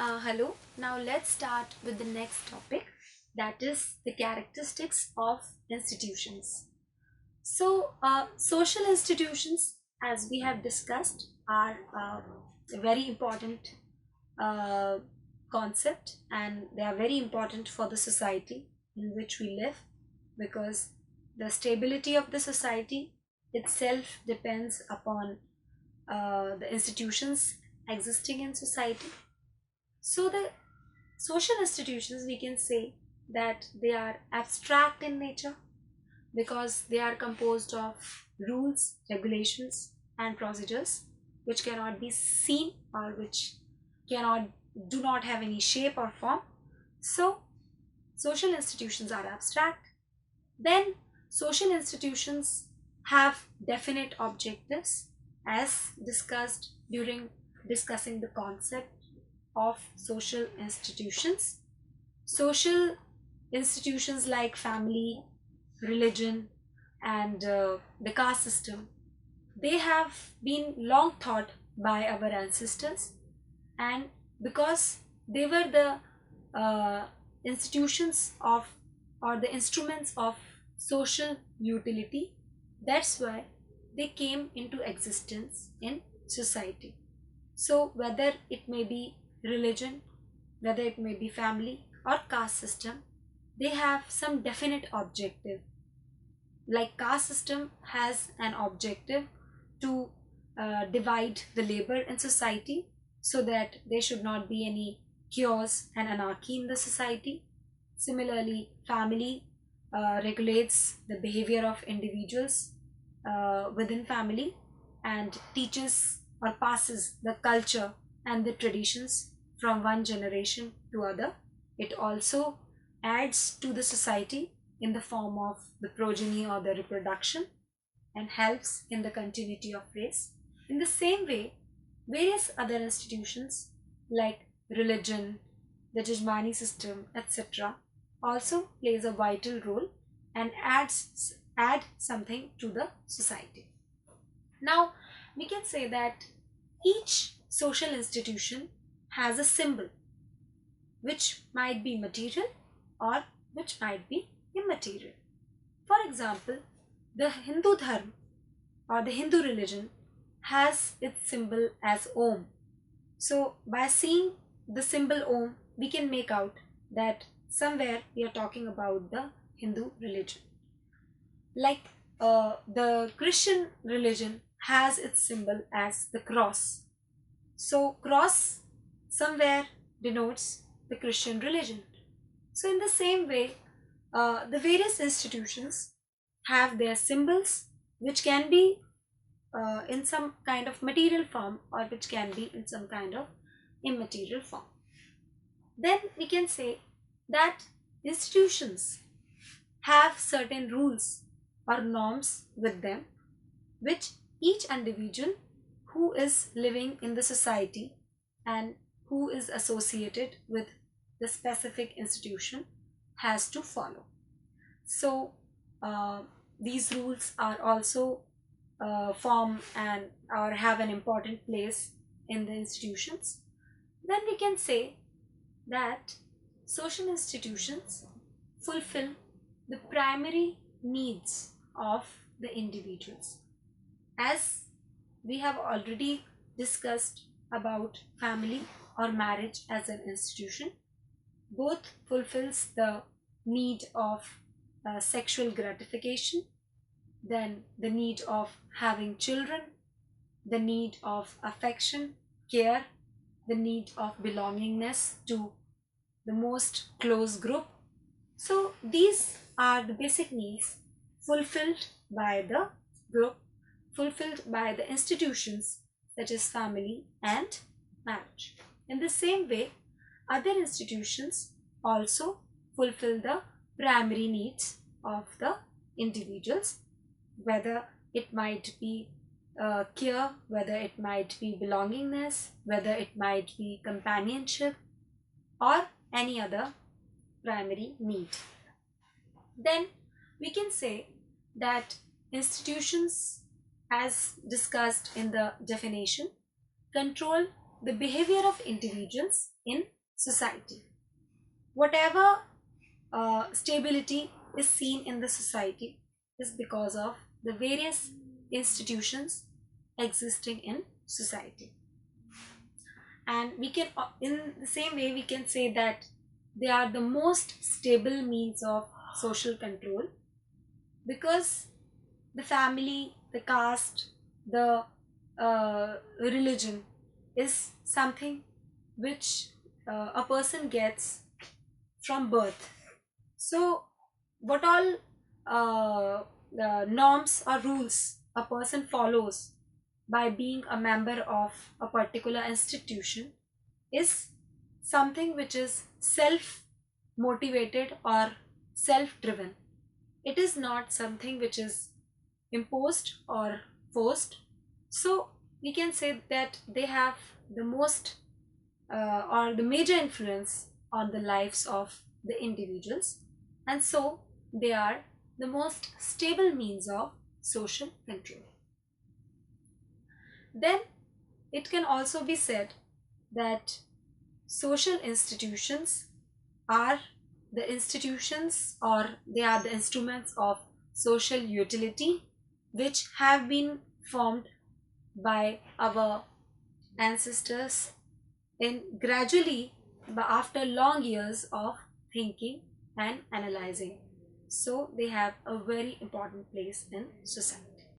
Hello. Now let's start with the next topic, that is the characteristics of institutions. Social institutions, as we have discussed, are a very important uh, concept, and they are very important for the society in which we live, because the stability of the society itself depends upon the institutions existing in society. So the social institutions, we can say that they are abstract in nature because they are composed of rules, regulations, and procedures which cannot be seen or which cannot do not have any shape or form. So social institutions are abstract. Then social institutions have definite objectives as discussed during discussing the concept of social institutions. Social institutions like family, religion, and the caste system, they have been long thought by our ancestors, and because they were the institutions of or the instruments of social utility, that's why they came into existence in society. So whether it may be religion, whether it may be family or caste system, they have some definite objective. Like caste system has an objective to divide the labor in society so that there should not be any chaos and anarchy in the society. Similarly, family regulates the behavior of individuals within family and teaches or passes the culture and the traditions from one generation to other. It also adds to the society in the form of the progeny or the reproduction and helps in the continuity of race. In the same way, various other institutions like religion, the Jajmani system, etc., also plays a vital role and add something to the society. Now, we can say that each social institution has a symbol which might be material or which might be immaterial. For example, the Hindu Dharma or the Hindu religion has its symbol as Om. So, by seeing the symbol Om, we can make out that somewhere we are talking about the Hindu religion. Like the Christian religion has its symbol as the cross. So, cross somewhere denotes the Christian religion. So, in the same way, the various institutions have their symbols which can be in some kind of material form or which can be in some kind of immaterial form. Then we can say that institutions have certain rules or norms with them which each individual who is living in the society and who is associated with the specific institution has to follow. So these rules are also form and or have an important place in the institutions. Then we can say that social institutions fulfill the primary needs of the individuals. As we have already discussed about family or marriage as an institution, both fulfills the need of sexual gratification, then the need of having children, the need of affection, care, the need of belongingness to the most close group. So these are the basic needs fulfilled by the group, fulfilled by the institutions such as family and marriage. In the same way, other institutions also fulfill the primary needs of the individuals, whether it might be care, whether it might be belongingness, whether it might be companionship, or any other primary need. Then we can say that institutions, as discussed in the definition, control the behavior of individuals in society. Whatever stability is seen in the society is because of the various institutions existing in society. And we can, in the same way, we can say that they are the most stable means of social control, because the family, the caste, the religion is something which a person gets from birth. So, what all norms or rules a person follows by being a member of a particular institution is something which is self motivated or self driven. It is not something which is imposed or forced. So we can say that they have the most or the major influence on the lives of the individuals, and so they are the most stable means of social control. Then it can also be said that social institutions are the institutions, or they are the instruments of social utility, which have been formed by our ancestors in gradually, but after long years of thinking and analyzing. So they have a very important place in society.